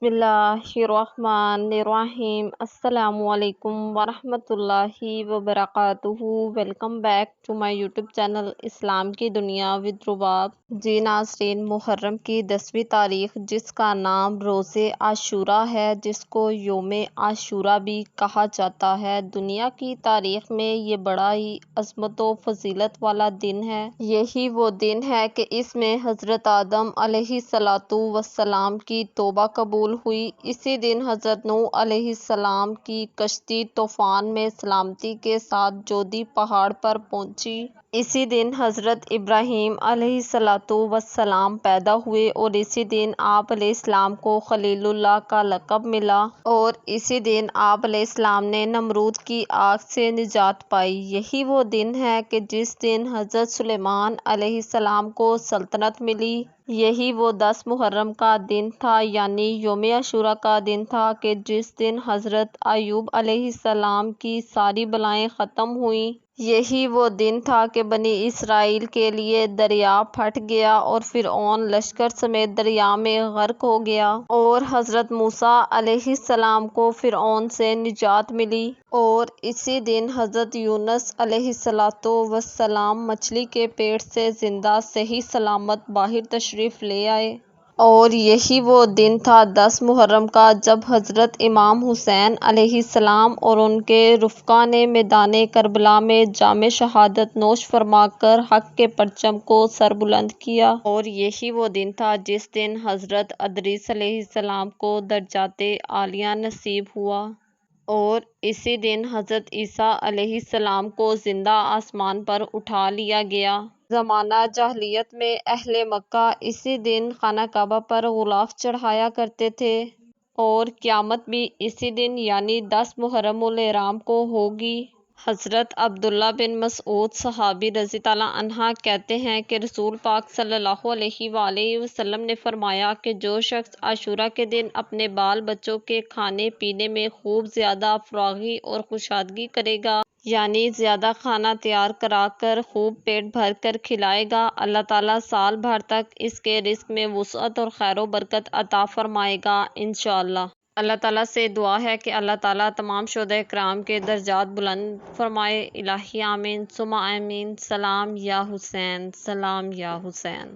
بسم اللہ الرحمن الرحیم۔ السلام علیکم ورحمۃ اللہ وبرکاتہ۔ Welcome back to my YouTube channel اسلام کی دنیا ود رباب۔ جی ناظرین، محرم کی 10ویں تاریخ جس کا نام روز عاشوراء ہے، جس کو یوم عاشوراء بھی کہا جاتا ہے، دنیا کی تاریخ میں یہ بڑا ہی عظمت و فضیلت والا دن ہے۔ یہی وہ دن ہے کہ اس میں حضرت آدم علیہ السلام کی توبہ قبول ہوئی۔ اسی دن حضرت نوح علیہ السلام کی کشتی طوفان میں سلامتی کے ساتھ جودی پہاڑ پر پہنچی۔ اسی دن حضرت ابراہیم علیہ السلام پیدا ہوئے اور اسی دن آپ علیہ السلام کو خلیل اللہ کا لقب ملا، اور اسی دن آپ علیہ السلام نے نمرود کی آگ سے نجات پائی۔ یہی وہ دن ہے کہ جس دن حضرت سلیمان علیہ السلام کو سلطنت ملی۔ یہی وہ 10 محرم کا دن تھا، یعنی یوم عاشوراء کا دن تھا کہ جس دن حضرت ایوب علیہ السلام کی ساری بلائیں ختم ہوئیں۔ یہی وہ دن تھا کہ بنی اسرائیل کے لیے دریا پھٹ گیا اور فرعون لشکر سمیت دریا میں غرق ہو گیا، اور حضرت موسیٰ علیہ السلام کو فرعون سے نجات ملی۔ اور اسی دن حضرت یونس علیہ السلام مچھلی کے پیٹ سے زندہ صحیح سلامت باہر تشریف لے آئے۔ اور یہی وہ دن تھا 10 محرم کا جب حضرت امام حسین علیہ السلام اور ان کے رفقا نے میدان کربلا میں جام شہادت نوش فرما کر حق کے پرچم کو سر بلند کیا۔ اور یہی وہ دن تھا جس دن حضرت ادریس علیہ السلام کو درجات عالیہ نصیب ہوا۔ اور اسی دن حضرت عیسیٰ علیہ السلام کو زندہ آسمان پر اٹھا لیا گیا۔ زمانہ جاہلیت میں اہل مکہ اسی دن خانہ کعبہ پر غلاف چڑھایا کرتے تھے، اور قیامت بھی اسی دن یعنی 10 محرم الحرام کو ہوگی۔ حضرت عبداللہ بن مسعود صحابی رضی اللہ عنہ کہتے ہیں کہ رسول پاک صلی اللہ علیہ وآلہ وسلم نے فرمایا کہ جو شخص عاشوراء کے دن اپنے بال بچوں کے کھانے پینے میں خوب زیادہ فراغی اور کشادگی کرے گا، یعنی زیادہ کھانا تیار کرا کر خوب پیٹ بھر کر کھلائے گا، اللہ تعالیٰ سال بھر تک اس کے رزق میں وسعت اور خیر و برکت عطا فرمائے گا انشاءاللہ۔ اللہ تعالیٰ سے دعا ہے کہ اللہ تعالیٰ تمام شہدائے کرام کے درجات بلند فرمائے۔ الہی آمین ثم آمین۔ سلام یا حسین، سلام یا حسین۔